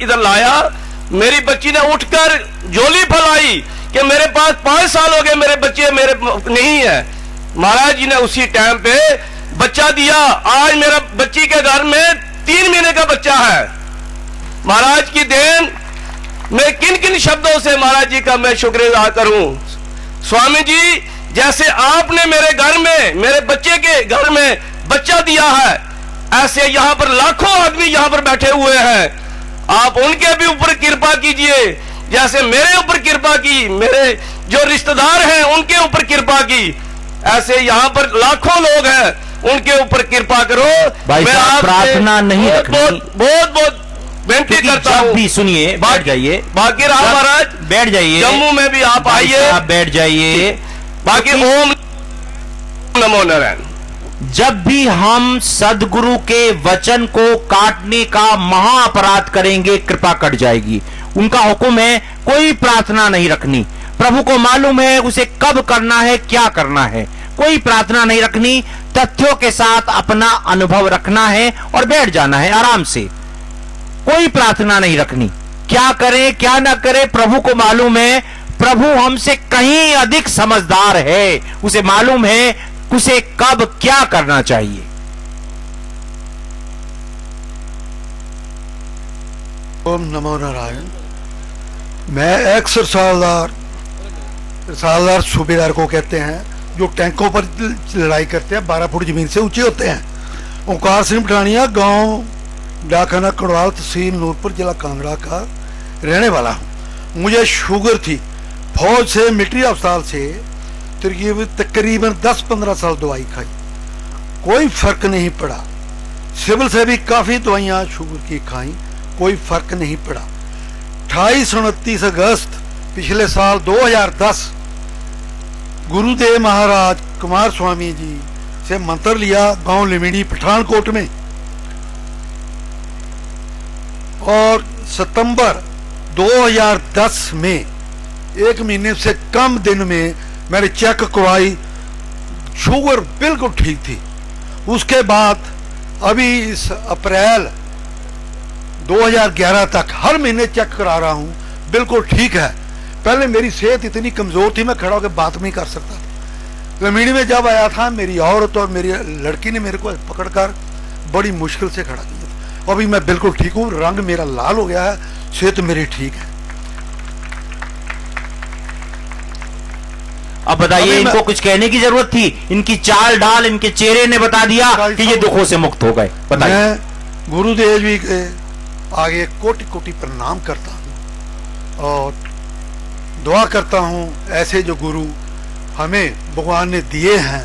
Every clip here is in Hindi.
इधर लाया, मेरी बच्ची ने उठकर झोली फैलाई कि मेरे पास 5 साल हो गए, मेरे बच्चे मेरे नहीं है। महाराज जी ने उसी टाइम पे बच्चा दिया। आज मेरा बच्ची के घर में 3 महीने का बच्चा है। महाराज की देन। मैं किन किन शब्दों से महाराज जी का मैं शुक्र अदा करूं। स्वामी जी, जैसे आपने मेरे घर में, मेरे बच्चे के घर में बच्चा दिया है, ऐसे यहां पर लाखों आदमी यहां पर बैठे हुए हैं। आप उनके भी ऊपर कृपा कीजिए, जैसे मेरे ऊपर कृपा की, मेरे जो रिश्तेदार हैं उनके ऊपर कृपा की, ऐसे यहां पर लाखों लोग हैं, उनके ऊपर कृपा करो। भाई साहब, प्रार्थना नहीं रखनी, बहुत बेनती करता हूं। भी सुनिए, बैठ जाइए। बाकी रहा महाराज, बैठ जाइए। जम्मू में भी आप आइए, आप बैठ जाइए। बाकी ओम नमो नारायण। जब भी हम सदगुरु के वचन को काटने का महा अपराध करेंगे, कृपा कट जाएगी। उनका हुक्म है कोई प्रार्थना नहीं रखनी। प्रभु को मालूम है उसे कब करना है, क्या करना है। कोई प्रार्थना नहीं रखनी, तथ्यों के साथ अपना अनुभव रखना है और बैठ जाना है आराम से। कोई प्रार्थना नहीं रखनी। क्या करे क्या ना करे प्रभु को मालूम है। प्रभु हमसे कहीं अधिक समझदार है, उसे मालूम है उसे कब क्या करना चाहिए। ओम नमो नारायण। मैं एक सरसालदार सूबेदार को कहते हैं, जो टैंकों पर लड़ाई करते हैं, 12 फुट जमीन से ऊंचे होते हैं। ओंकार सिंह पठानिया, गांव डाकखाना कड़वाल, तहसील नूरपुर, जिला कांगड़ा का रहने वाला हूँ। मुझे शुगर थी। फौज से, मिलिट्री अस्पताल से तकरीबन 10-15 साल दवाई खाई, कोई फर्क नहीं पड़ा। सिविल से भी काफ़ी दवाइयाँ शुगर की खाई, कोई फर्क नहीं पड़ा। 28-29 अगस्त पिछले साल 2010 गुरुदेव महाराज कुमार स्वामी जी से मंत्र लिया, गांव लिमिड़ी पठानकोट में। और सितंबर 2010 में 1 महीने से कम दिन में मैंने चेक करवाई, शुगर बिल्कुल ठीक थी। उसके बाद अभी इस अप्रैल 2011 तक हर महीने चेक करा रहा हूँ, बिल्कुल ठीक है। पहले मेरी सेहत इतनी कमज़ोर थी, मैं खड़ा होकर बात नहीं कर सकता था। लमीड़ी में जब आया था, मेरी औरत और मेरी लड़की ने मेरे को पकड़कर बड़ी मुश्किल से खड़ा किया। अभी मैं बिल्कुल ठीक हूँ, रंग मेरा लाल हो गया है, सेहत मेरी ठीक है। अब बताइए, इनको कुछ कहने की जरूरत थी? इनकी चाल ढाल, इनके चेहरे ने बता दिया कि ये दुखों से मुक्त हो गए। बताइए। मैं गुरुदेव जी के आगे कोटि कोटि प्रणाम करता हूँ और दुआ करता हूँ, ऐसे जो गुरु हमें भगवान ने दिए हैं,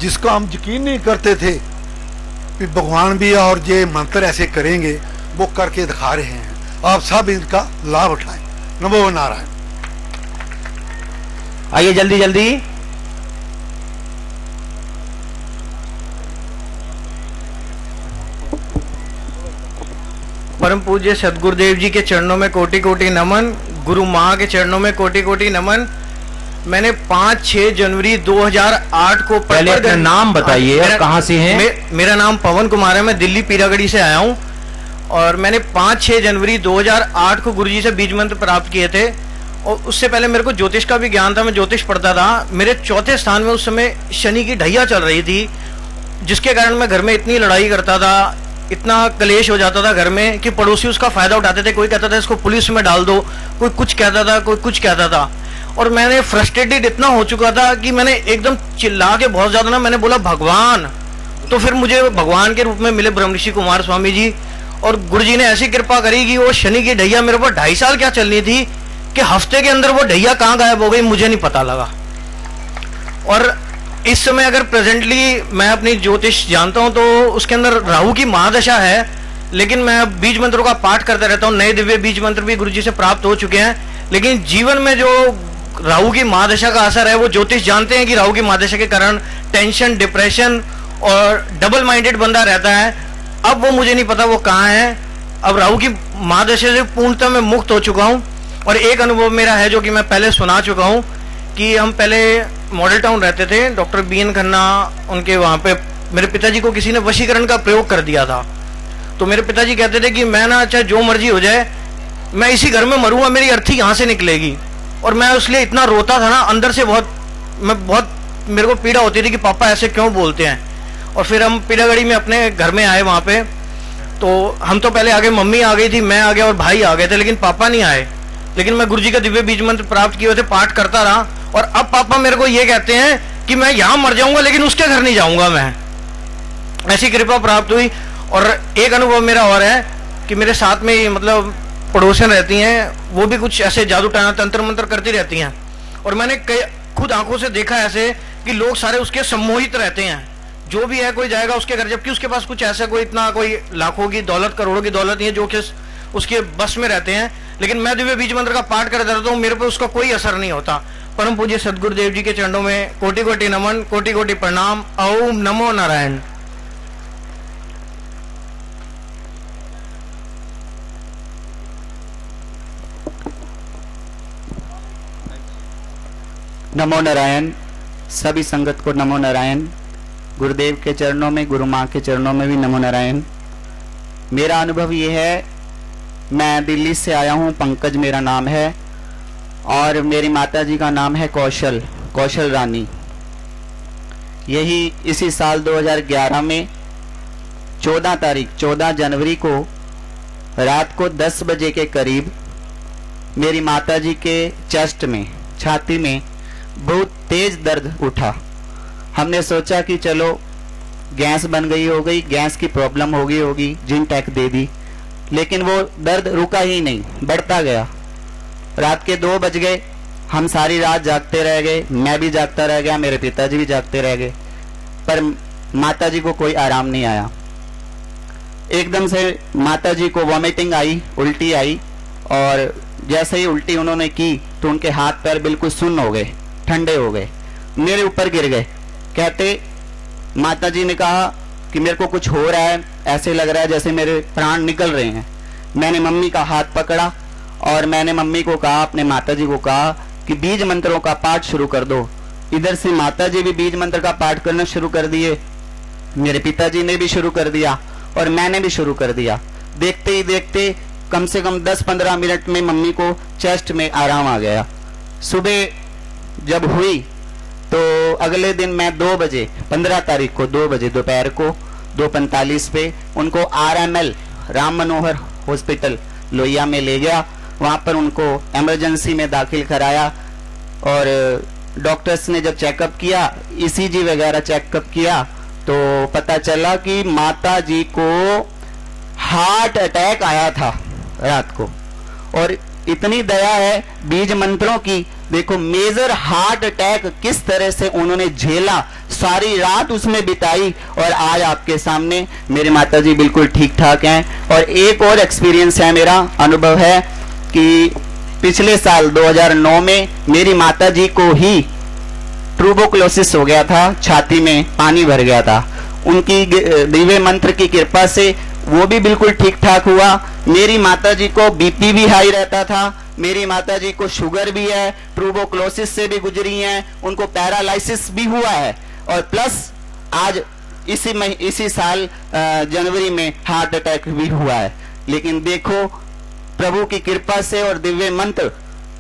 जिसका हम यकीन नहीं करते थे कि भगवान भी और ये मंत्र ऐसे करेंगे, वो करके दिखा रहे हैं। आप सब इनका लाभ उठाएं। नमो नारायण। आइए जल्दी जल्दी। परम पूज्य सदगुरुदेव जी के चरणों में कोटि कोटि नमन। गुरु माँ के चरणों में कोटि कोटि नमन। मैंने 5-6 जनवरी 2008 को पहले अपना नाम बताइए और कहाँ से हैं? मेरा नाम पवन कुमार है, मैं दिल्ली पीरागढ़ी से आया हूँ। और मैंने 5-6 जनवरी 2008 को गुरुजी से बीज मंत्र प्राप्त किए थे। और उससे पहले मेरे को ज्योतिष का भी ज्ञान था, मैं ज्योतिष पढ़ता था। मेरे चौथे स्थान में उस समय शनि की ढैया चल रही थी, जिसके कारण मैं घर में इतनी लड़ाई करता था, इतना कलेश हो जाता था घर में कि पड़ोसी उसका फायदा उठाते थे। कोई कहता था इसको पुलिस में डाल दो, कोई कुछ कहता था, कोई कुछ कहता था। और मैंने फ्रस्ट्रेटेड इतना हो चुका था कि मैंने एकदम चिल्ला के बहुत ज्यादा मैंने बोला भगवान। तो फिर मुझे भगवान के रूप में मिले ब्रह्म ऋषि कुमार स्वामी जी, और गुरु जी ने ऐसी कृपा करी कि वो शनि की ढैया मेरे ऊपर 2.5 साल क्या चलनी थी कि हफ्ते के अंदर वो ढैया कहाँ गायब हो गई मुझे नहीं पता लगा। और इस समय अगर प्रेजेंटली मैं अपनी ज्योतिष जानता हूं तो उसके अंदर राहु की महादशा है, लेकिन मैं बीज मंत्रों का पाठ करता रहता हूं। नए दिव्य बीज मंत्र भी गुरुजी से प्राप्त हो चुके हैं, लेकिन जीवन में जो राहु की महादशा का असर है, वो ज्योतिष जानते हैं कि राहु की महादशा के कारण टेंशन, डिप्रेशन और डबल माइंडेड बंदा रहता है। अब वो मुझे नहीं पता वो कहाँ है। अब राहु की महादशा से पूर्णतः मैं मुक्त हो चुका हूँ। और एक अनुभव मेरा है जो कि मैं पहले सुना चुका हूँ कि हम पहले मॉडल टाउन रहते थे, डॉक्टर BN खन्ना, उनके वहाँ पे मेरे पिताजी को किसी ने वशीकरण का प्रयोग कर दिया था। तो मेरे पिताजी कहते थे कि मैं ना चाहे जो मर्जी हो जाए, मैं इसी घर में मरूंगा, मेरी अर्थी यहाँ से निकलेगी। और मैं उसलिए इतना रोता था ना अंदर से, बहुत मेरे को पीड़ा होती थी कि पापा ऐसे क्यों बोलते हैं। और फिर हम पीड़ागढ़ी में अपने घर में आए, वहाँ पे तो हम तो पहले आ गए, मम्मी आ गई थी, मैं आ गया और भाई आ गए थे, लेकिन पापा नहीं आए। लेकिन मैं गुरुजी का दिव्य बीज मंत्र प्राप्त किए हुए थे, पाठ करता रहा। और अब पापा मेरे को ये कहते हैं कि मैं यहाँ मर जाऊंगा लेकिन उसके घर नहीं जाऊंगा मैं। ऐसी कृपा प्राप्त हुई। और एक अनुभव मेरा और है कि मेरे साथ में मतलब पड़ोसन रहती हैं, वो भी कुछ ऐसे जादू टना तंत्र मंत्र करती रहती हैं। और मैंने खुद आंखों से देखा ऐसे कि लोग सारे उसके सम्मोहित रहते हैं, जो भी है कोई जाएगा उसके घर, जबकि उसके पास कुछ ऐसा कोई इतना कोई लाखों की दौलत करोड़ों की दौलत नहीं है जो कि उसके बस में रहते हैं। लेकिन मैं दिव्य बीज मंत्र का पाठ करता रहता हूँ, मेरे पर उसका कोई असर नहीं होता। परम पूज्य सदगुरुदेव जी के चरणों में कोटि कोटि नमन, कोटि कोटि प्रणाम। ओम नमो नारायण। नमो नारायण। सभी संगत को नमो नारायण। गुरुदेव के चरणों में, गुरु माँ के चरणों में भी नमो नारायण। मेरा अनुभव ये है, मैं दिल्ली से आया हूँ, पंकज मेरा नाम है, और मेरी माता जी का नाम है कौशल रानी। यही इसी साल 2011 में 14 जनवरी को रात को 10 बजे के करीब मेरी माता जी के चेस्ट में, छाती में बहुत तेज दर्द उठा। हमने सोचा कि चलो गैस बन गई होगी, गैस की प्रॉब्लम होगी, जिंक दे दी, लेकिन वो दर्द रुका ही नहीं, बढ़ता गया। रात के 2 बज गए, हम सारी रात जागते रह गए, मैं भी जागता रह गया, मेरे पिताजी भी जागते रह गए, पर माताजी को कोई आराम नहीं आया। एकदम से माताजी को वॉमिटिंग आई, उल्टी आई, और जैसे ही उल्टी उन्होंने की तो उनके हाथ पैर बिल्कुल सुन्न हो गए, ठंडे हो गए, मेरे ऊपर गिर गए। कहते माताजी ने कहा कि मेरे को कुछ हो रहा है, ऐसे लग रहा है जैसे मेरे प्राण निकल रहे हैं। मैंने मम्मी का हाथ पकड़ा और मैंने मम्मी को कहा, अपने माताजी को कहा कि बीज मंत्रों का पाठ शुरू कर दो। इधर से माताजी भी बीज मंत्र का पाठ करना शुरू कर दिए, मेरे पिताजी ने भी शुरू कर दिया और मैंने भी शुरू कर दिया। देखते ही देखते कम से कम 10-15 मिनट में मम्मी को चेस्ट में आराम आ गया। सुबह जब हुई तो अगले दिन मैं 2 बजे 15 तारीख को 2 बजे दोपहर को 2:45 पे उनको RML राम मनोहर हॉस्पिटल लोहिया में ले गया। वहां पर उनको इमरजेंसी में दाखिल कराया और डॉक्टर्स ने जब चेकअप किया, ECG वगैरह चेकअप किया, तो पता चला कि माता जी को हार्ट अटैक आया था रात को। और इतनी दया है बीज मंत्रों की, देखो मेजर हार्ट अटैक किस तरह से उन्होंने झेला, सारी रात उसमें बिताई, और आज आपके सामने मेरी माताजी बिल्कुल ठीक ठाक हैं। और एक और एक्सपीरियंस है, मेरा अनुभव है कि पिछले साल 2009 में मेरी माताजी को ही ट्यूबरकुलोसिस हो गया था, छाती में पानी भर गया था। उनकी दिव्य मंत्र की कृपा से वो भी बिल्कुल ठीक ठाक हुआ। मेरी माताजी को BP भी हाई रहता था, मेरी माताजी को शुगर भी है, ट्यूबरकुलोसिस से भी गुजरी हैं, उनको पैरालिसिस भी हुआ है, और प्लस आज इसी साल जनवरी में हार्ट अटैक भी हुआ है। लेकिन देखो प्रभु की कृपा से और दिव्य मंत्र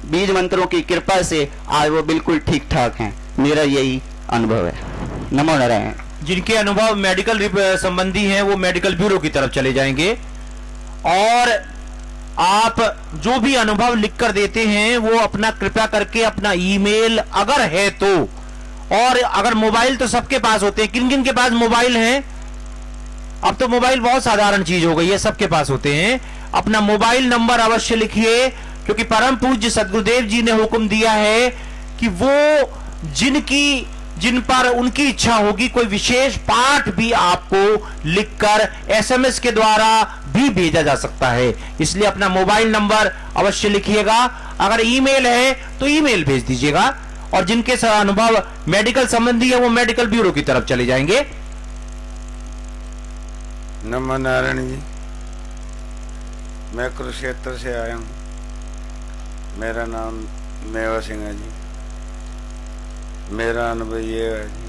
बीज मंत्रों की कृपा से आज वो बिल्कुल ठीक ठाक हैं। मेरा यही अनुभव है। नमो नारायण। जिनके अनुभव मेडिकल संबंधी हैं वो मेडिकल ब्यूरो की तरफ चले जाएंगे, और आप जो भी अनुभव लिखकर देते हैं वो अपना कृपया करके अपना ईमेल अगर है तो, और अगर मोबाइल तो सबके पास होते हैं, किन किन के पास मोबाइल हैं? अब तो मोबाइल बहुत साधारण चीज हो गई है, सबके पास होते हैं। अपना मोबाइल नंबर अवश्य लिखिए, क्योंकि परम पूज्य सदगुरुदेव जी ने हुक्म दिया है कि वो जिन पर उनकी इच्छा होगी कोई विशेष पाठ भी आपको लिखकर SMS के द्वारा भी भेजा जा सकता है। इसलिए अपना मोबाइल नंबर अवश्य लिखिएगा। अगर ईमेल है तो ईमेल भेज दीजिएगा, और जिनके अनुभव मेडिकल संबंधी है वो मेडिकल ब्यूरो की तरफ चले जाएंगे। नमो नारायण जी, मैं कुरुक्षेत्र से आया हूँ। मेरा नाम मेवा सिंह है जी। मेरा अनुभव ये है जी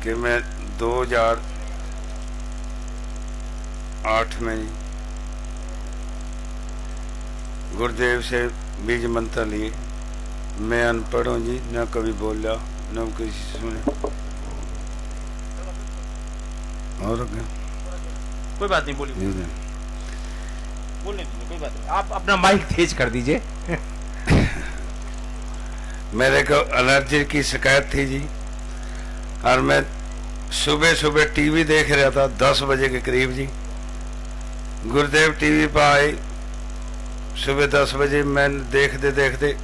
कि मैं 2008 में जी गुरुदेव से बीज मंत्र लिए। मैं अनपढ़ हूँ जी, न कभी बोला न किसी से सुने। और क्या? कोई बात नहीं, बोलिए। बोलने दीजिए, कोई बात नहीं। आप अपना माइक तेज कर दीजिए। मेरे को एलर्जी की शिकायत थी जी, और मैं सुबह सुबह टीवी देख रहा था 10 बजे के करीब जी। गुरुदेव टीवी पर आए सुबह 10 बजे। मैं देखते देखते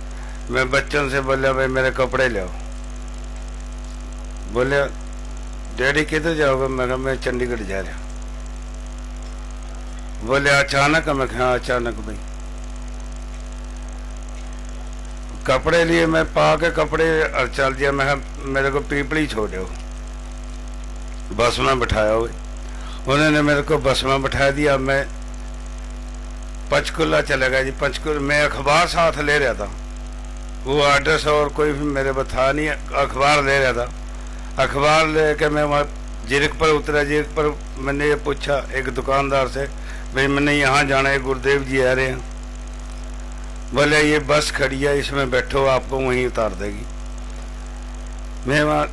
मैं बच्चों से बोला भाई मेरे कपड़े ले आओ। बोले डैडी किधर जाओगे? मैं कहा मैं चंडीगढ़ जा रहा। बोले अचानक? मैं कहा अचानक भाई। कपड़े लिए, मैं पा के कपड़े और चल दिया। मैं कहा मेरे को पीपली छोड़ो। बस में बिठाया हुए उन्होंने, मेरे को बस में बैठा दिया। मैं पंचकुला चला गया जी। पंचकुला मैं अखबार साथ ले रहा था, वो एड्रेस और कोई भी मेरे को था नहीं, अखबार ले रहा था। अखबार लेके मैं वहाँ जीरक पर उतरा। जीरक पर मैंने ये पूछा एक दुकानदार से, भाई मैंने यहाँ जाना है, गुरुदेव जी आ रहे हैं। बोले ये बस खड़ी है, इसमें बैठो, आपको वहीं उतार देगी। मैं वहाँ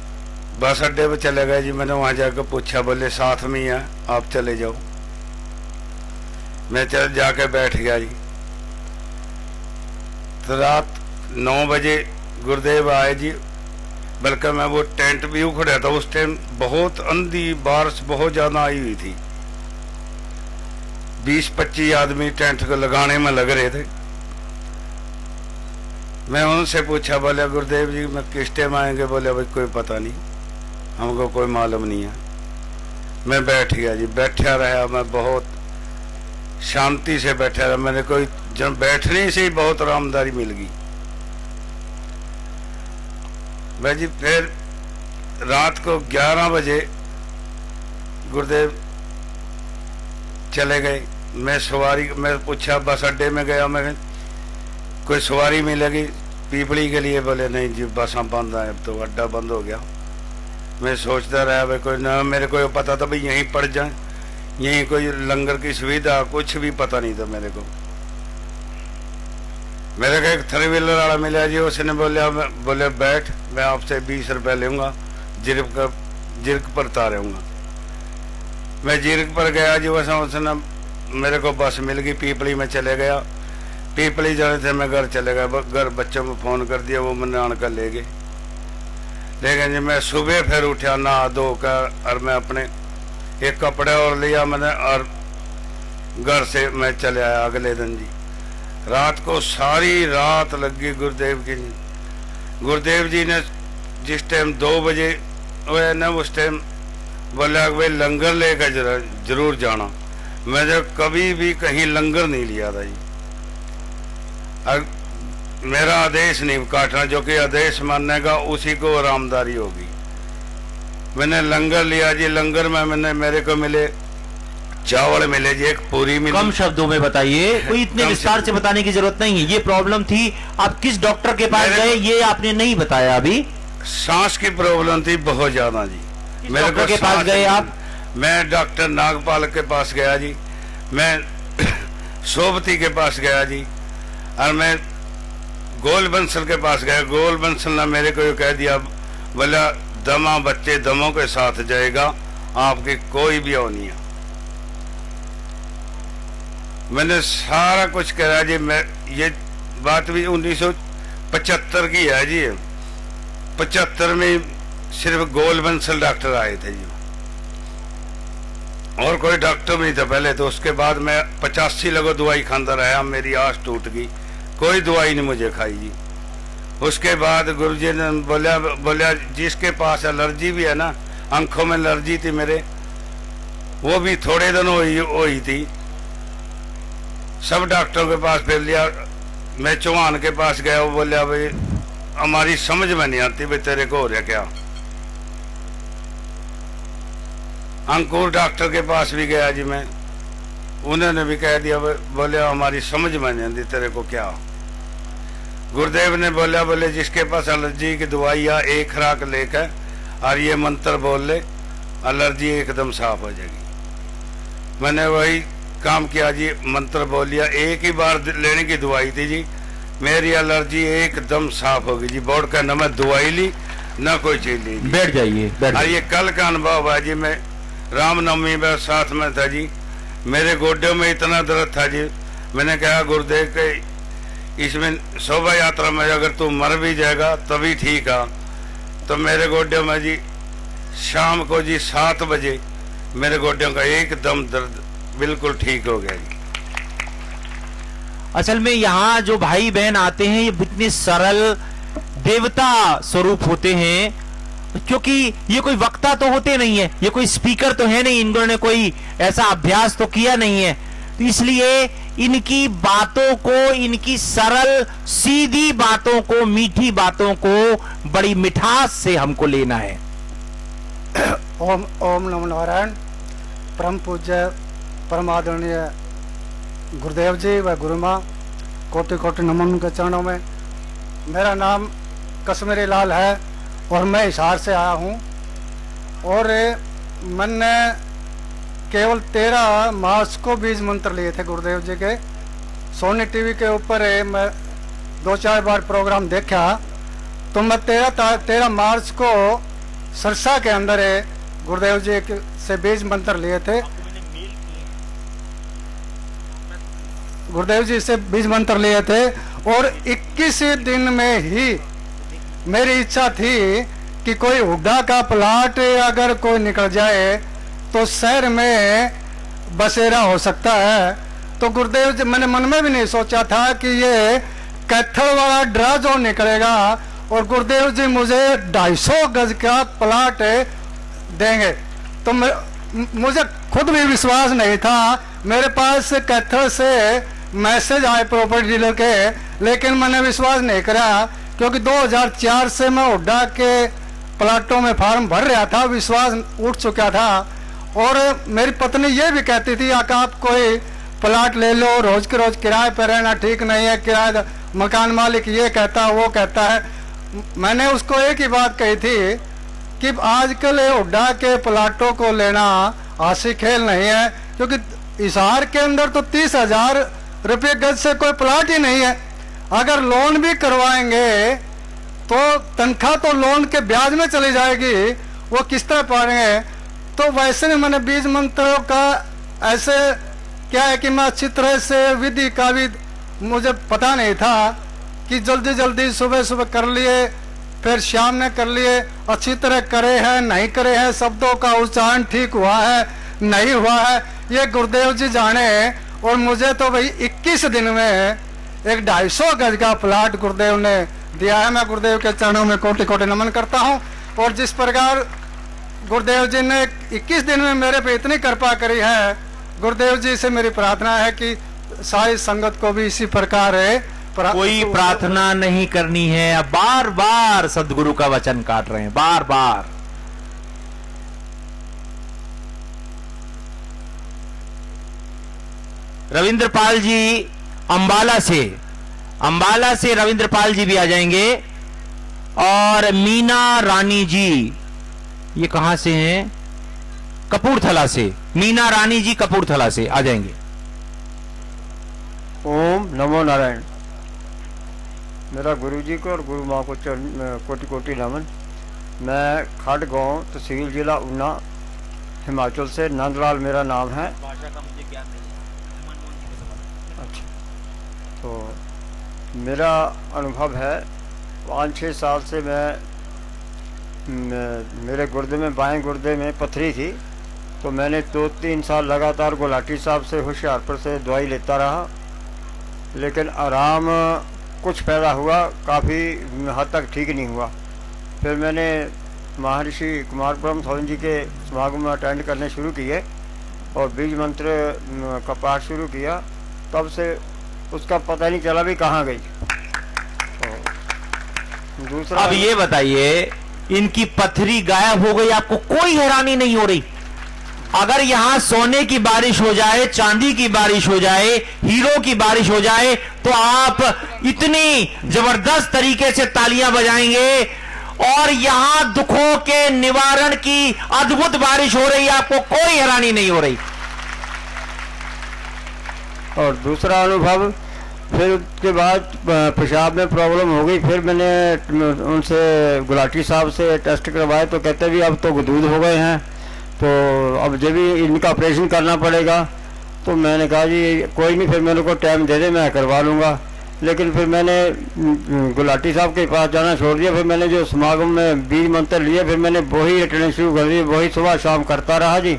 बस अड्डे पे चले गए जी। मैंने वहाँ जाकर पूछा, बोले साथ में ही है, आप चले जाओ। मैं चल जाके बैठ गया जी। तो रात 9 बजे गुरुदेव आए जी। बल्कि मैं वो टेंट भी उखड़ा था उस टाइम, बहुत अंधी बारिश बहुत ज़्यादा आई हुई थी। 20-25 आदमी टेंट को लगाने में लग रहे थे। मैं उनसे पूछा, बोले गुरुदेव जी मैं किस टाइम आएंगे? बोले भाई कोई पता नहीं, हमको कोई मालूम नहीं है। मैं बैठ गया जी, बैठा रहा। मैं बहुत शांति से बैठा रहा। मैंने कोई जब बैठने से ही बहुत आरामदारी मिल गई। भाई जी फिर रात को 11 बजे गुरुदेव चले गए। मैं सवारी, मैं पूछा बस अड्डे में गया, मैं कोई सवारी मिलेगी पीपली के लिए? बोले नहीं जी बसां बंद है, अब तो अड्डा बंद हो गया। मैं सोचता रहा भाई कोई ना, मेरे को पता था भाई यहीं पड़ जाए, यहीं कोई लंगर की सुविधा, कुछ भी पता नहीं था मेरे को। मेरे को एक 3 व्हीलर वाला मिला जी। उसने बोले बैठ, मैं आपसे 20 रुपये लूँगा, जीरक पर उतारूँगा। मैं जीरक पर गया जी। उसने मेरे को बस मिल गई, पीपली में चले गया। पीपली जाने से मैं घर चले गया। घर बच्चों को फ़ोन कर दिया, वो मैंने आन कर ले गए। लेकिन जी मैं सुबह फिर उठा नहा धो कर, और मैं अपने एक कपड़े और लिया मैंने, और घर से मैं चले आया अगले दिन जी। रात को सारी रात लगी गुरुदेव की। गुरुदेव जी ने जिस टाइम 2 बजे हुए ना, उस टाइम बोला भाई लंगर लेकर जरूर जाना। मैंने कभी भी कहीं लंगर नहीं लिया था जी। और मेरा आदेश नहीं काटना, जो कि आदेश मानने का उसी को आरामदारी होगी। मैंने लंगर लिया जी। लंगर में मैंने, मेरे को मिले चावल मिले जी, एक पूरी मिली। कम शब्दों में बताइए, कोई इतने विस्तार से बताने की जरूरत नहीं है। ये प्रॉब्लम थी, आप किस डॉक्टर के पास गए ये आपने नहीं बताया अभी। सांस की प्रॉब्लम थी बहुत ज्यादा जी। मेरे डॉक्टर के पास गए आप? मैं डॉक्टर नागपाल के पास गया जी, मैं सोबती के पास गया जी, और मैं गोल बंसल के पास गया। गोल बंसल ने मेरे को कह दिया, बोला दमा बच्चे दमों के साथ जाएगा, आपकी कोई भी हो नहीं है। मैंने सारा कुछ करा जी। मैं ये बात भी 1975 की है जी। 75 में सिर्फ गोल बंसल डॉक्टर आए थे जी, और कोई डॉक्टर नहीं था पहले तो। उसके बाद मैं 85 लगो दवाई खाता रहा, मेरी आस टूट गई, कोई दवाई नहीं मुझे खाई जी। उसके बाद गुरुजी ने बोला जिसके पास एलर्जी भी है ना, आंखों में एलर्जी थी मेरे, वो भी थोड़े दिन हुई थी। सब डॉक्टरों के पास फिर लिया। मैं चौहान के पास गया, वो बोलिया भाई हमारी समझ में नहीं आती भाई तेरे को हो रहा क्या। अंकुर डॉक्टर के पास भी गया जी मैं, उन्होंने भी कह दिया, बोले हमारी समझ में नहीं आती तेरे को क्या। गुरुदेव ने बोले जिसके पास एलर्जी की दवाई या एक खुराक लेकर, और ये मंत्र बोल ले, एलर्जी एकदम साफ हो जाएगी। मैंने वही काम किया जी, मंत्र बोल लिया, एक ही बार लेने की दवाई थी जी, मेरी एलर्जी एकदम साफ हो गई जी। बोर्ड का न मैं दवाई ली न कोई चीज ली जी। बैठ जाइए, बैठ और जाइए। ये कल का अनुभव है जी, मैं रामनवमी में साथ में था जी, मेरे गोड्डों में इतना दर्द था जी, मैंने कहा गुरुदेव के इसमें शोभा यात्रा में अगर तू मर भी जाएगा तभी ठीक है। तो मेरे गोड्डों में जी शाम को जी 7 बजे मेरे गोड्डों का एकदम दर्द बिल्कुल ठीक हो गया जी। असल में यहाँ जो भाई बहन आते हैं ये इतने सरल देवता स्वरूप होते हैं, क्योंकि ये कोई वक्ता तो होते नहीं है, ये कोई स्पीकर तो है नहीं, इन्होंने कोई ऐसा अभ्यास तो किया नहीं है, तो इसलिए इनकी बातों को, इनकी सरल सीधी बातों को, मीठी बातों को बड़ी मिठास से हमको लेना है। ओम ओम नमो नारायण। परम पूज्य परम आदरणीय गुरुदेव जी व गुरु माँ, कोटि कोटि नमन उनके चरणों में। मेरा नाम कश्मीरी लाल है और मैं हिसार से आया हूँ, और मैंने केवल 13 मार्च को बीज मंत्र लिए थे गुरुदेव जी के। सोनी टीवी के ऊपर मैं 2-4 बार प्रोग्राम देखा, तो मैं 13 मार्च को सरसा के अंदर गुरुदेव जी से बीज मंत्र लिए थे। गुरुदेव जी से बीज मंत्र लिए थे, और 21 दिन में ही मेरी इच्छा थी कि कोई हुड्डा का प्लाट अगर कोई निकल जाए तो शहर में बसेरा हो सकता है। तो गुरुदेव जी, मैंने मन में भी नहीं सोचा था कि ये कैथल वाला ड्रा जो निकलेगा, और गुरुदेव जी मुझे 250 गज का प्लाट देंगे। तो मुझे खुद भी विश्वास नहीं था। मेरे पास कैथल से मैसेज आए प्रॉपर्टी डीलर के, लेकिन मैंने विश्वास नहीं करा, क्योंकि 2004 से मैं हुड्डा के प्लाटों में फार्म भर रहा था, विश्वास उठ चुका था। और मेरी पत्नी ये भी कहती थी कि आप कोई प्लाट ले लो, रोज के रोज किराए पर रहना ठीक नहीं है, किराए मकान मालिक ये कहता है वो कहता है। मैंने उसको एक ही बात कही थी कि आजकल हुड्डा के प्लाटों को लेना आशी खेल नहीं है, क्योंकि हिसार के अंदर तो 30,000 रुपये गज से कोई प्लाट ही नहीं है। अगर लोन भी करवाएंगे तो तनख्वाह तो लोन के ब्याज में चली जाएगी, वो किस तरह पाएंगे। तो वैसे में मैंने बीज मंत्रों का ऐसे क्या है कि मैं अच्छी तरह से विधि का भी मुझे पता नहीं था, कि जल्दी जल्दी सुबह सुबह कर लिए, फिर शाम में कर लिए, अच्छी तरह करे हैं नहीं करे हैं, शब्दों का उच्चारण ठीक हुआ है नहीं हुआ है, ये गुरुदेव जी जाने। और मुझे तो भाई 21 दिन में एक 250 गज का प्लाट गुरुदेव ने दिया है। मैं गुरुदेव के चरणों में कोटि कोटि नमन करता हूँ। और जिस प्रकार गुरुदेव जी ने 21 दिन में मेरे पे इतनी कृपा करी है, गुरुदेव जी से मेरी प्रार्थना है कि सारी संगत को भी इसी प्रकार कोई प्रार्थना नहीं करनी है, अब बार बार सदगुरु का वचन काट रहे हैं, बार बार। रविंद्रपाल जी अंबाला से रविंद्रपाल जी भी आ जाएंगे। और मीना रानी जी, ये कहां से हैं? कपूरथला से। मीना रानी जी कपूरथला से आ जाएंगे। ओम नमो नारायण। मेरा गुरुजी को और गुरु माँ को कोटि कोटि नमन। मैं खाट गांव तहसील जिला ऊना हिमाचल से, नंदलाल मेरा नाम है। भाषा का मुझे ज्ञान नहीं है। अच्छा, तो मेरा अनुभव है 5-6 साल से मेरे गुर्दे में, बाएं गुर्दे में पथरी थी, तो मैंने 2-3 साल लगातार गुलाटी साहब से होशियारपुर से दवाई लेता रहा, लेकिन आराम कुछ पैदा हुआ, काफ़ी हद तक ठीक नहीं हुआ। फिर मैंने महर्षि कुमार ब्रह्म स्वामी जी के समागम में अटेंड करने शुरू किए और बीज मंत्र का पाठ शुरू किया, तब से उसका पता नहीं चला भी कहाँ गई। तो दूसरा, अब ये बताइए, इनकी पथरी गायब हो गई, आपको कोई हैरानी नहीं हो रही? अगर यहां सोने की बारिश हो जाए, चांदी की बारिश हो जाए, हीरो की बारिश हो जाए, तो आप इतनी जबरदस्त तरीके से तालियां बजाएंगे। और यहां दुखों के निवारण की अद्भुत बारिश हो रही है, आपको कोई हैरानी नहीं हो रही। और दूसरा अनुभव, फिर उसके बाद पेशाब में प्रॉब्लम हो गई। फिर मैंने उनसे गुलाटी साहब से टेस्ट करवाए तो कहते भी अब तो दूध हो गए हैं, तो अब जब भी इनका ऑपरेशन करना पड़ेगा। तो मैंने कहा जी कोई नहीं, फिर मेरे को टाइम दे दे, मैं करवा लूँगा। लेकिन फिर मैंने गुलाटी साहब के पास जाना छोड़ दिया। फिर मैंने जो समागम में बीज मंत्र लिए, फिर मैंने वही अटेंडेंस शुरू कर दी, वही सुबह शाम करता रहा जी।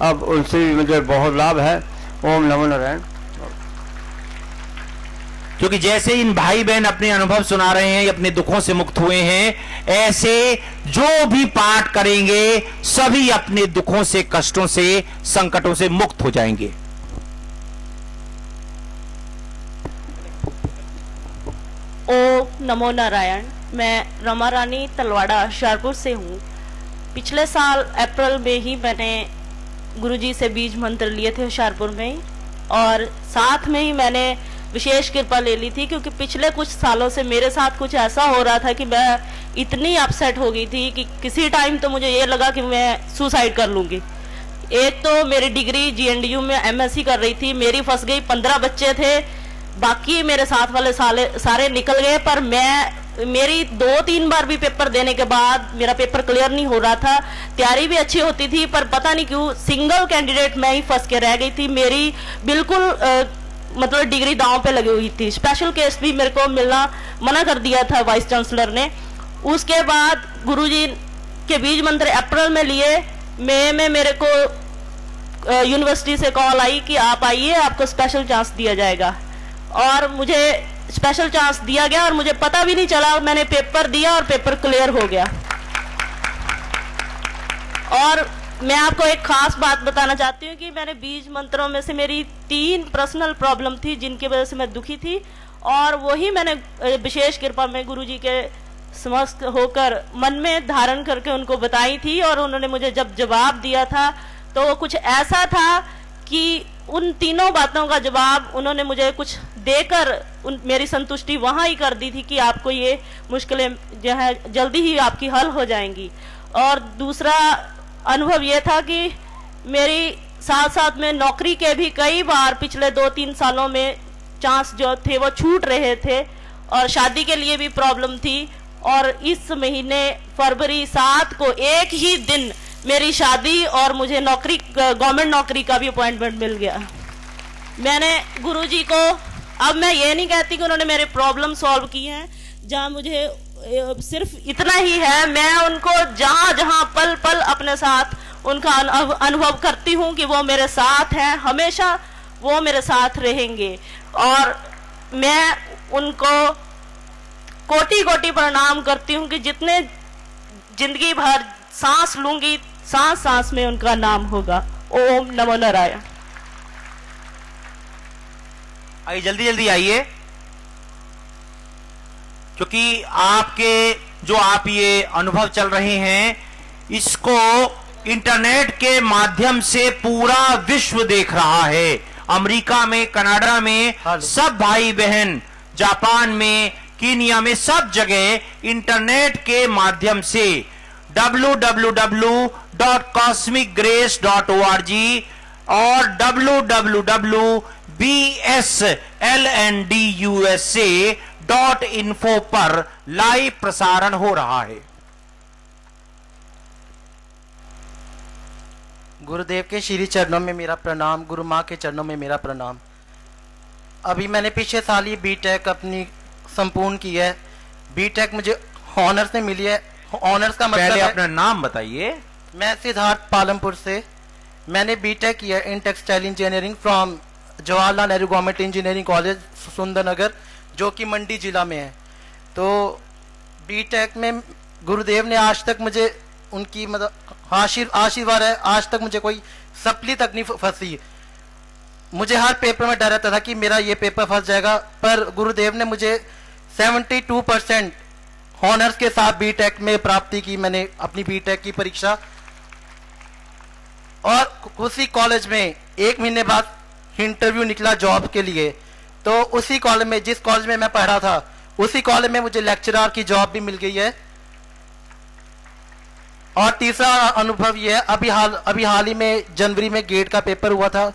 अब उनसे भी मुझे बहुत लाभ है। ओम नमो नारायण। क्योंकि जैसे इन भाई बहन अपने अनुभव सुना रहे हैं, अपने दुखों से मुक्त हुए हैं, ऐसे जो भी पाठ करेंगे सभी अपने दुखों से, कष्टों से, संकटों से मुक्त हो जाएंगे। ओम नमो नारायण। मैं रमा रानी तलवाड़ा हुशियारपुर से हूँ। पिछले साल अप्रैल में ही मैंने गुरुजी से बीज मंत्र लिए थे हुशियारपुर में, और साथ में ही मैंने विशेष कृपा ले ली थी, क्योंकि पिछले कुछ सालों से मेरे साथ कुछ ऐसा हो रहा था कि मैं इतनी अपसेट हो गई थी कि किसी टाइम तो मुझे ये लगा कि मैं सुसाइड कर लूँगी। एक तो मेरी डिग्री GNDU में MSc कर रही थी, मेरी फंस गई। 15 बच्चे थे, बाकी मेरे साथ वाले सारे निकल गए, पर मेरी 2-3 बार भी पेपर देने के बाद मेरा पेपर क्लियर नहीं हो रहा था। तैयारी भी अच्छी होती थी, पर पता नहीं क्यों सिंगल कैंडिडेट मैं ही फंस के रह गई थी। मेरी बिल्कुल मतलब डिग्री दांव पे लगी हुई थी। स्पेशल केस भी मेरे को मिलना मना कर दिया था वाइस चांसलर ने। उसके बाद गुरुजी के बीज मंत्र अप्रैल में लिए। मई में मेरे को यूनिवर्सिटी से कॉल आई कि आप आइए, आपको स्पेशल चांस दिया जाएगा, और मुझे स्पेशल चांस दिया गया और मुझे पता भी नहीं चला। मैंने पेपर दिया और पेपर क्लियर हो गया। और मैं आपको एक खास बात बताना चाहती हूँ कि मैंने बीज मंत्रों में से मेरी 3 पर्सनल प्रॉब्लम थी जिनकी वजह से मैं दुखी थी, और वही मैंने विशेष कृपा में गुरुजी के समस्त होकर मन में धारण करके उनको बताई थी। और उन्होंने मुझे जब जवाब दिया था तो वो कुछ ऐसा था कि उन तीनों बातों का जवाब उन्होंने मुझे कुछ देकर मेरी संतुष्टि वहाँ ही कर दी थी कि आपको ये मुश्किलें जो है जल्दी ही आपकी हल हो जाएंगी। और दूसरा अनुभव ये था कि मेरी साथ साथ में नौकरी के भी कई बार पिछले 2-3 सालों में चांस जो थे वो छूट रहे थे, और शादी के लिए भी प्रॉब्लम थी। और इस महीने फरवरी 7 को एक ही दिन मेरी शादी और मुझे नौकरी, गवर्नमेंट नौकरी का भी अपॉइंटमेंट मिल गया। मैंने गुरुजी को, अब मैं ये नहीं कहती कि उन्होंने मेरे प्रॉब्लम सॉल्व की हैं, जहाँ मुझे सिर्फ इतना ही है, मैं उनको जहाँ जहाँ पल पल अपने साथ उनका अनुभव करती हूँ कि वो मेरे साथ हैं, हमेशा वो मेरे साथ रहेंगे। और मैं उनको कोटि कोटि प्रणाम करती हूँ कि जितने जिंदगी भर सांस लूंगी, सांस सांस में उनका नाम होगा। ओम नमो नारायण। आइए जल्दी जल्दी आइए, क्योंकि आपके जो आप ये अनुभव चल रहे हैं इसको इंटरनेट के माध्यम से पूरा विश्व देख रहा है। अमेरिका में, कनाडा में सब भाई बहन, जापान में, कीनिया में, सब जगह इंटरनेट के माध्यम से www.cosmicgrace.org और www.bslndusa.info पर लाइव प्रसारण हो रहा है। गुरुदेव के श्री चरणों में मेरा प्रणाम, गुरु माँ के चरणों में मेरा प्रणाम। अभी मैंने पिछले साल ही बीटेक अपनी संपूर्ण की है। बीटेक मुझे ऑनर्स में मिली है। ऑनर्स का मतलब पहले अपना नाम बताइए। मैं सिद्धार्थ पालमपुर से। मैंने बीटेक किया in textile engineering from Jawaharlal Nehru government engineering college Sundarnagar, जो कि मंडी जिला में है। तो बीटेक में गुरुदेव ने आज तक मुझे उनकी मतलब आशीर्वाद है, आज तक मुझे कोई सप्ली तक नहीं फंसी। मुझे हर पेपर में डर रहता था कि मेरा ये पेपर फंस जाएगा, पर गुरुदेव ने मुझे 72% ऑनर्स के साथ बीटेक में प्राप्ति की। मैंने अपनी बीटेक की परीक्षा, और उसी कॉलेज में 1 महीने बाद इंटरव्यू निकला जॉब के लिए। तो उसी कॉलेज में, जिस कॉलेज में मैं पढ़ा था, उसी कॉलेज में मुझे लेक्चरर की जॉब भी मिल गई है। और तीसरा अनुभव यह है, अभी हाल ही में जनवरी में गेट का पेपर हुआ था।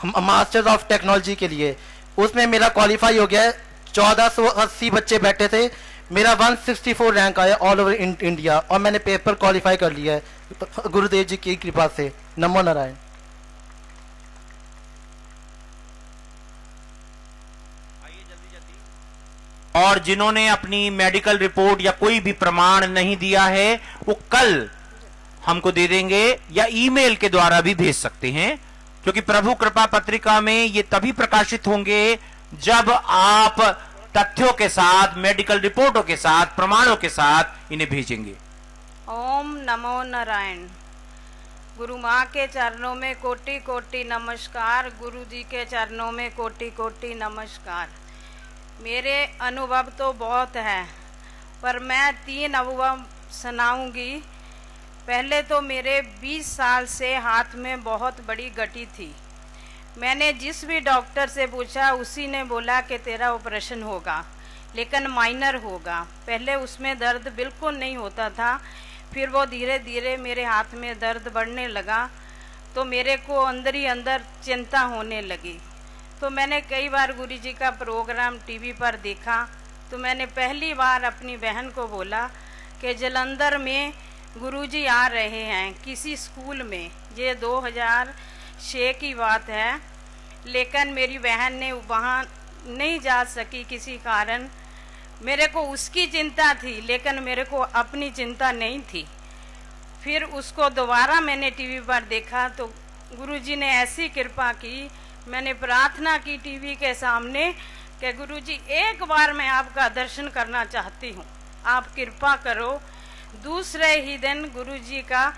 मास्टर्स ऑफ टेक्नोलॉजी के लिए, उसमें मेरा क्वालिफाई हो गया है। 1480 बच्चे बैठे थे, मेरा 164 रैंक आया ऑल ओवर इंडिया, और मैंने पेपर क्वालिफाई कर लिया है गुरुदेव जी की कृपा से। नमो नारायण। और जिन्होंने अपनी मेडिकल रिपोर्ट या कोई भी प्रमाण नहीं दिया है वो कल हमको दे देंगे या ईमेल के द्वारा भी भेज सकते हैं, क्योंकि प्रभु कृपा पत्रिका में ये तभी प्रकाशित होंगे जब आप तथ्यों के साथ, मेडिकल रिपोर्टों के साथ, प्रमाणों के साथ इन्हें भेजेंगे। ओम नमो नारायण। गुरु माँ के चरणों में कोटि कोटि नमस्कार, गुरु जी के चरणों में कोटि कोटि नमस्कार। मेरे अनुभव तो बहुत है, पर मैं 3 अनुभव सुनाऊंगी। पहले तो मेरे 20 साल से हाथ में बहुत बड़ी गठी थी। मैंने जिस भी डॉक्टर से पूछा उसी ने बोला कि तेरा ऑपरेशन होगा, लेकिन माइनर होगा। पहले उसमें दर्द बिल्कुल नहीं होता था, फिर वो धीरे धीरे मेरे हाथ में दर्द बढ़ने लगा, तो मेरे को अंदर ही अंदर चिंता होने लगी। तो मैंने कई बार गुरु जी का प्रोग्राम टीवी पर देखा, तो मैंने पहली बार अपनी बहन को बोला कि जलंधर में गुरुजी आ रहे हैं किसी स्कूल में। ये 2006 की बात है, लेकिन मेरी बहन ने वहाँ नहीं जा सकी किसी कारण। मेरे को उसकी चिंता थी, लेकिन मेरे को अपनी चिंता नहीं थी। फिर उसको दोबारा मैंने टीवी पर देखा, तो गुरुजी ने ऐसी कृपा की, मैंने प्रार्थना की टीवी के सामने कि गुरुजी एक बार मैं आपका दर्शन करना चाहती हूँ, आप कृपा करो। दूसरे ही दिन गुरुजी का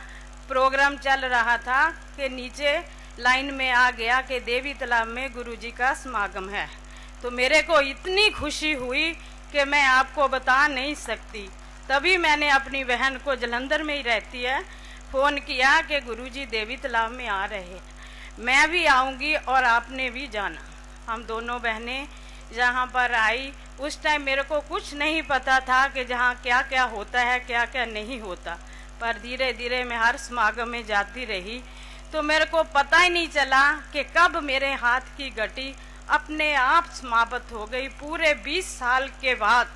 प्रोग्राम चल रहा था कि नीचे लाइन में आ गया कि देवी तालाब में गुरुजी का समागम है। तो मेरे को इतनी खुशी हुई कि मैं आपको बता नहीं सकती। तभी मैंने अपनी बहन को, जलंधर में ही रहती है, फ़ोन किया कि गुरुजी देवी तालाब में आ रहे हैं, मैं भी आऊँगी और आपने भी जाना। हम दोनों बहनें जहाँ पर आई, उस टाइम मेरे को कुछ नहीं पता था कि जहाँ क्या क्या होता है, क्या क्या नहीं होता, पर धीरे धीरे मैं हर समागम में जाती रही, तो मेरे को पता ही नहीं चला कि कब मेरे हाथ की गठी अपने आप समाप्त हो गई। पूरे 20 साल के बाद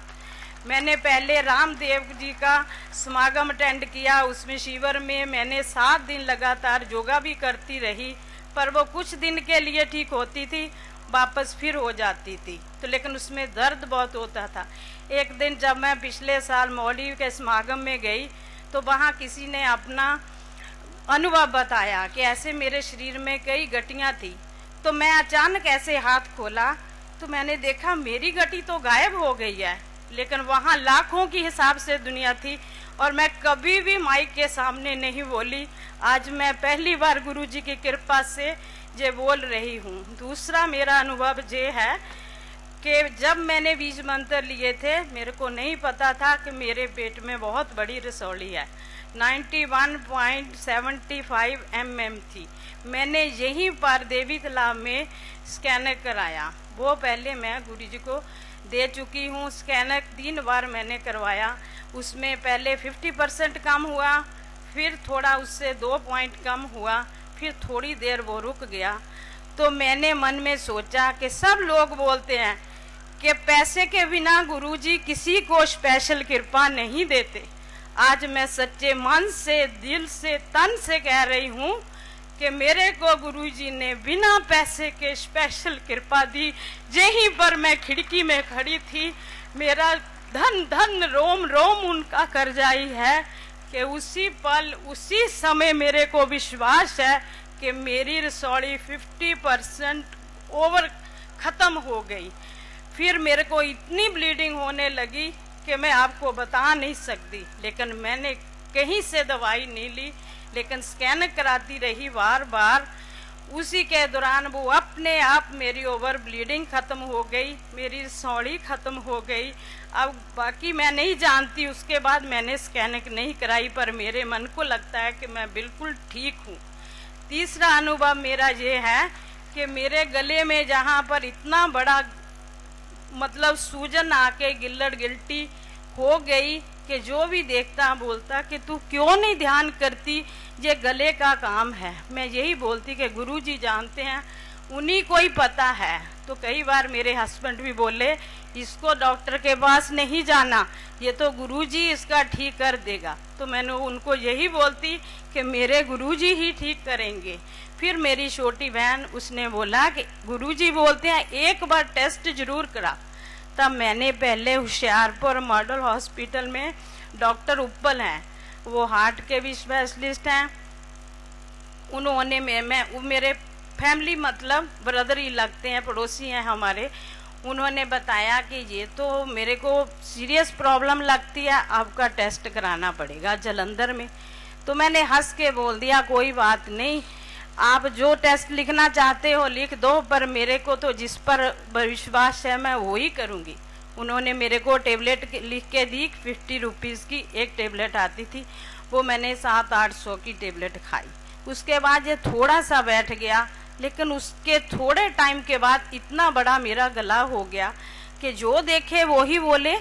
मैंने पहले रामदेव जी का समागम अटेंड किया, उसमें शिविर में मैंने 7 दिन लगातार योगा भी करती रही, पर वो कुछ दिन के लिए ठीक होती थी, वापस फिर हो जाती थी। तो लेकिन उसमें दर्द बहुत होता था। एक दिन जब मैं पिछले साल मौली के समागम में गई, तो वहाँ किसी ने अपना अनुभव बताया कि ऐसे मेरे शरीर में कई गठियाँ थी। तो मैं अचानक ऐसे हाथ खोला, तो मैंने देखा मेरी गठी तो गायब हो गई है, लेकिन वहाँ लाखों की हिसाब से दुनिया थी, और मैं कभी भी माइक के सामने नहीं बोली। आज मैं पहली बार गुरुजी की कृपा से ये बोल रही हूँ। दूसरा मेरा अनुभव ये है कि जब मैंने बीज मंत्र लिए थे, मेरे को नहीं पता था कि मेरे पेट में बहुत बड़ी रसौली है। 91.75 mm थी। मैंने यहीं पर देवी तालाब में स्कैनर कराया। वो पहले मैं गुरुजी को दे चुकी हूँ। स्कैनर 3 बार मैंने करवाया। उसमें पहले 50% कम हुआ, फिर थोड़ा उससे 2 पॉइंट कम हुआ, फिर थोड़ी देर वो रुक गया। तो मैंने मन में सोचा कि सब लोग बोलते हैं कि पैसे के बिना गुरुजी किसी को स्पेशल कृपा नहीं देते। आज मैं सच्चे मन से, दिल से, तन से कह रही हूँ कि मेरे को गुरुजी ने बिना पैसे के स्पेशल कृपा दी। यहीं पर मैं खिड़की में खड़ी थी, मेरा धन धन रोम रोम उनका करजाई है कि उसी पल, उसी समय मेरे को विश्वास है कि मेरी रसौली 50% ओवर ख़त्म हो गई। फिर मेरे को इतनी ब्लीडिंग होने लगी कि मैं आपको बता नहीं सकती, लेकिन मैंने कहीं से दवाई नहीं ली, लेकिन स्कैन कराती रही बार बार। उसी के दौरान वो अपने आप मेरी ओवर ब्लीडिंग ख़त्म हो गई, मेरी रसौली ख़त्म हो गई। अब बाकी मैं नहीं जानती, उसके बाद मैंने स्कैनिंग नहीं कराई, पर मेरे मन को लगता है कि मैं बिल्कुल ठीक हूँ। तीसरा अनुभव मेरा ये है कि मेरे गले में जहाँ पर इतना बड़ा मतलब सूजन आके गिल्लड़ गिल्टी हो गई कि जो भी देखता बोलता कि तू क्यों नहीं ध्यान करती, ये गले का काम है। मैं यही बोलती कि गुरुजी जानते हैं। उन्हीं को ही पता है। तो कई बार मेरे हस्बैंड भी बोले इसको डॉक्टर के पास नहीं जाना, ये तो गुरुजी इसका ठीक कर देगा। तो मैंने उनको यही बोलती कि मेरे गुरुजी ही ठीक करेंगे। फिर मेरी छोटी बहन उसने बोला कि गुरुजी बोलते हैं एक बार टेस्ट जरूर करा। तब मैंने पहले होशियारपुर मॉडल हॉस्पिटल में डॉक्टर उपल हैं, वो हार्ट के भी स्पेशलिस्ट हैं, उन्होंने मेरे फैमिली मतलब ब्रदर ही लगते हैं, पड़ोसी हैं हमारे, उन्होंने बताया कि ये तो मेरे को सीरियस प्रॉब्लम लगती है, आपका टेस्ट कराना पड़ेगा जलंधर में। तो मैंने हंस के बोल दिया कोई बात नहीं, आप जो टेस्ट लिखना चाहते हो लिख दो, पर मेरे को तो जिस पर विश्वास है मैं वो ही करूँगी। उन्होंने मेरे को टेबलेट लिख के दी, 50 रुपीज़ की एक टेबलेट आती थी, वो मैंने 700-800 की टेबलेट खाई। उसके बाद ये थोड़ा सा बैठ गया, लेकिन उसके थोड़े टाइम के बाद इतना बड़ा मेरा गला हो गया कि जो देखे वो ही बोले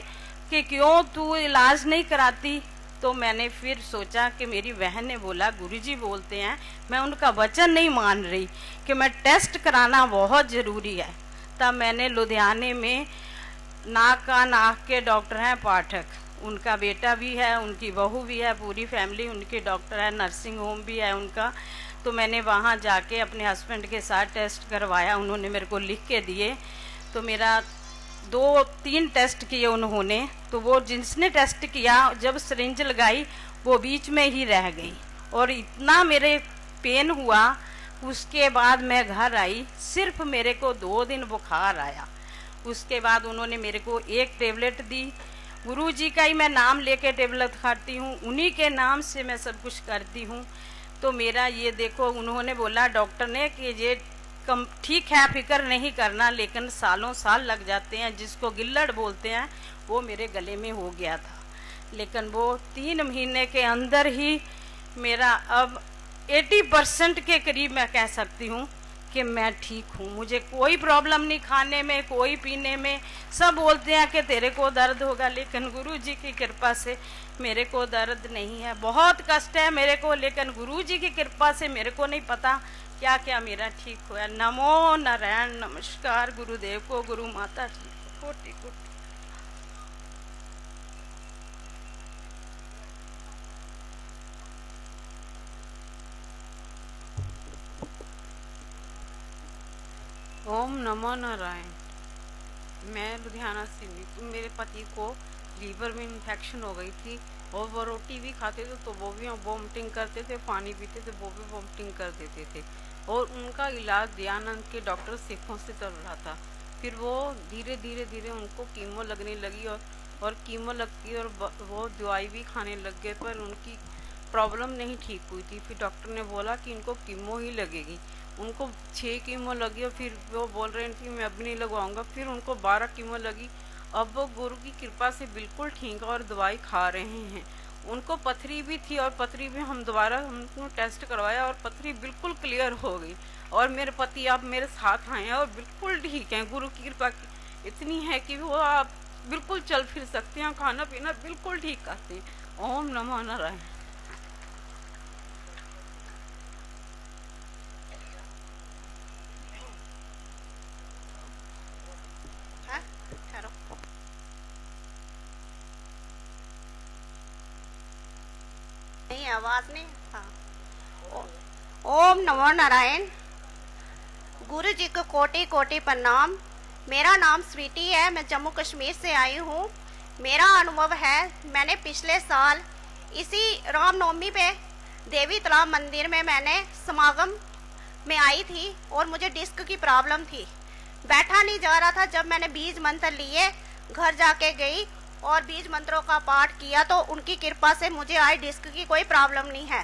कि क्यों तू इलाज नहीं कराती। तो मैंने फिर सोचा कि मेरी बहन ने बोला गुरुजी बोलते हैं, मैं उनका वचन नहीं मान रही कि मैं टेस्ट कराना बहुत ज़रूरी है। तब मैंने लुधियाने में नाक के डॉक्टर हैं पाठक, उनका बेटा भी है, उनकी बहू भी है, पूरी फैमिली उनके डॉक्टर है, नर्सिंग होम भी है उनका। तो मैंने वहाँ जाके अपने हस्बैंड के साथ टेस्ट करवाया, उन्होंने मेरे को लिख के दिए। तो मेरा 2-3 टेस्ट किए उन्होंने, तो वो जिसने टेस्ट किया जब सिरिंज लगाई वो बीच में ही रह गई और इतना मेरे पेन हुआ। उसके बाद मैं घर आई, सिर्फ मेरे को 2 दिन बुखार आया। उसके बाद उन्होंने मेरे को एक टेबलेट दी, गुरुजी का ही मैं नाम लेके टेबलेट खाती हूँ, उन्हीं के नाम से मैं सब कुछ करती हूँ। तो मेरा ये देखो, उन्होंने बोला डॉक्टर ने कि ये कम ठीक है, फिक्र नहीं करना, लेकिन सालों साल लग जाते हैं, जिसको गिल्लड़ बोलते हैं, वो मेरे गले में हो गया था। लेकिन वो 3 महीने के अंदर ही मेरा अब 80% के करीब मैं कह सकती हूँ कि मैं ठीक हूँ। मुझे कोई प्रॉब्लम नहीं, खाने में कोई पीने में। सब बोलते हैं कि तेरे को दर्द होगा, लेकिन गुरुजी की कृपा से मेरे को दर्द नहीं है। बहुत कष्ट है मेरे को, लेकिन गुरुजी की कृपा से मेरे को नहीं पता क्या क्या मेरा ठीक हुआ। नमो नारायण, नमस्कार गुरुदेव को, गुरु माता जी को कोटि कोटि। ओम नमो नारायण। मैं लुधियाना से, मेरे पति को लीवर में इन्फेक्शन हो गई थी और वो रोटी भी खाते थे तो वो भी वॉमिटिंग करते थे, पानी पीते थे वो भी वॉमिटिंग कर देते थे। और उनका इलाज दयानंद के डॉक्टर सिखों से चल रहा था। फिर वो धीरे धीरे उनको कीमो लगने लगी और कीमो लगती और वो दवाई भी खाने लग गए, पर उनकी प्रॉब्लम नहीं ठीक हुई थी। फिर डॉक्टर ने बोला कि इनको कीमो ही लगेगी। उनको 6 कीमो लगी और फिर वो बोल रहे थे मैं अब नहीं लगवाऊंगा। फिर उनको 12 कीमो लगी। अब वो गुरु की कृपा से बिल्कुल ठीक और दवाई खा रहे हैं। उनको पथरी भी थी और पथरी भी हम दोबारा हमको टेस्ट करवाया और पथरी बिल्कुल क्लियर हो गई। और मेरे पति आप मेरे साथ आए हैं और बिल्कुल ठीक हैं। गुरु की कृपा इतनी है कि वो आप बिल्कुल चल फिर सकते हैं, खाना पीना बिल्कुल ठीक करते हैं। ओम नमो नारायण। नहीं, आवाज नहीं। हाँ। ओम नमो नारायण। गुरु जी को कोटि कोटि प्रणाम। मेरा नाम स्वीटी है, मैं जम्मू कश्मीर से आई हूँ। मेरा अनुभव है, मैंने पिछले साल इसी रामनवमी पे देवी तालाब मंदिर में मैंने समागम में आई थी और मुझे डिस्क की प्रॉब्लम थी, बैठा नहीं जा रहा था। जब मैंने बीज मंत्र लिए, घर जाके गई और बीज मंत्रों का पाठ किया तो उनकी कृपा से मुझे आज डिस्क की कोई प्रॉब्लम नहीं है।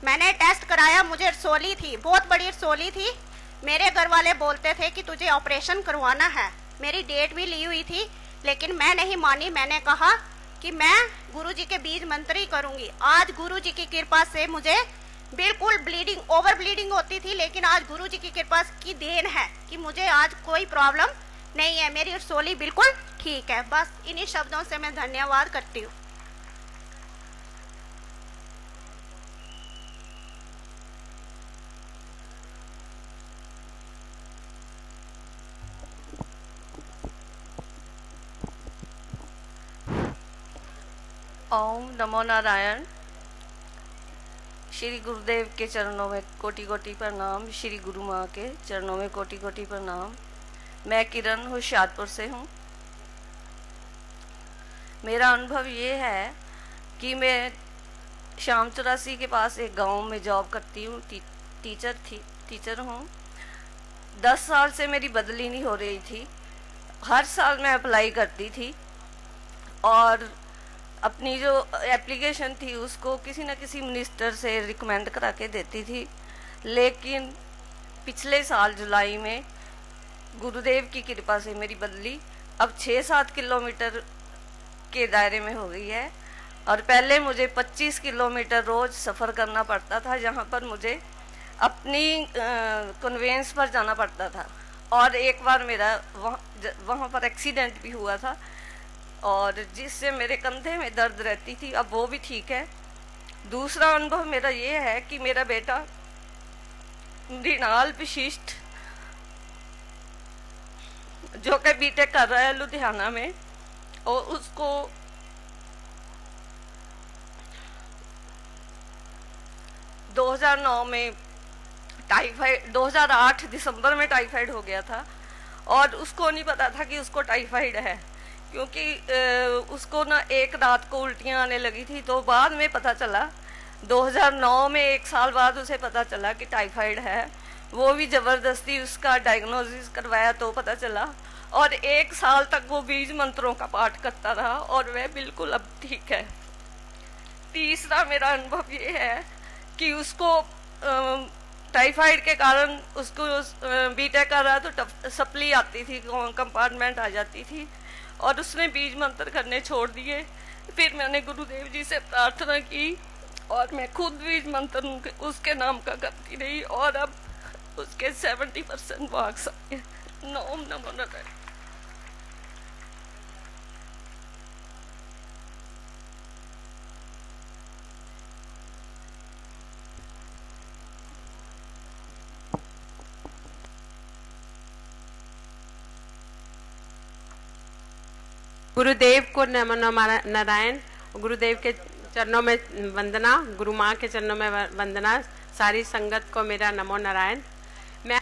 मैंने टेस्ट कराया, मुझे रसोली थी, बहुत बड़ी रसोली थी। मेरे घर वाले बोलते थे कि तुझे ऑपरेशन करवाना है, मेरी डेट भी ली हुई थी, लेकिन मैं नहीं मानी। मैंने कहा कि मैं गुरुजी के बीज मंत्र ही करूंगी। आज गुरुजी की कृपा से मुझे बिल्कुल ब्लीडिंग, ओवर ब्लीडिंग होती थी, लेकिन आज गुरुजी की कृपा की देन है कि मुझे आज कोई प्रॉब्लम नहीं है। मेरी रसोली बिल्कुल ठीक है। बस इन्हीं शब्दों से मैं धन्यवाद करती हूँ। ओम नमो नारायण। श्री गुरुदेव के चरणों में कोटि कोटि प्रणाम। श्री गुरु माँ के चरणों में कोटि कोटि प्रणाम। मैं किरण होशियारपुर से हूँ। मेरा अनुभव ये है कि मैं शाम 84 के पास एक गांव में जॉब करती हूँ, टीचर हूँ। 10 साल से मेरी बदली नहीं हो रही थी। हर साल मैं अप्लाई करती थी और अपनी जो एप्लीकेशन थी उसको किसी न किसी मिनिस्टर से रिकमेंड करा के देती थी। लेकिन पिछले साल जुलाई में गुरुदेव की कृपा से मेरी बदली अब 6-7 किलोमीटर के दायरे में हो गई है। और पहले मुझे 25 किलोमीटर रोज सफ़र करना पड़ता था, जहाँ पर मुझे अपनी कन्वेंस पर जाना पड़ता था। और एक बार मेरा वहाँ पर एक्सीडेंट भी हुआ था और जिससे मेरे कंधे में दर्द रहती थी, अब वो भी ठीक है। दूसरा अनुभव मेरा ये है कि मेरा बेटा मृणाल विशिष्ट जो कि बीटेक कर रहा है लुधियाना में, और उसको टाइफाइड 2008 दिसंबर में टाइफाइड हो गया था और उसको नहीं पता था कि उसको टाइफाइड है, क्योंकि उसको ना एक रात को उल्टियाँ आने लगी थी। तो बाद में पता चला 2009 में, 1 साल बाद उसे पता चला कि टाइफाइड है। वो भी ज़बरदस्ती उसका डायग्नोसिस करवाया तो पता चला। और 1 साल तक वो बीज मंत्रों का पाठ करता रहा और वह बिल्कुल अब ठीक है। तीसरा मेरा अनुभव ये है कि उसको टाइफाइड के कारण उसको बीटेक कर रहा तो सप्ली आती थी, कंपार्टमेंट आ जाती थी और उसने बीज मंत्र करने छोड़ दिए। फिर मैंने गुरुदेव जी से प्रार्थना की और मैं खुद बीज मंत्र उसके नाम का करती रही और अब उसके 70% मार्क्स आए। ओम नमो नारायण। गुरुदेव को नमो नारायण। गुरुदेव के चरणों में वंदना, गुरु माँ के चरणों में वंदना। सारी संगत को मेरा नमो नारायण। मैं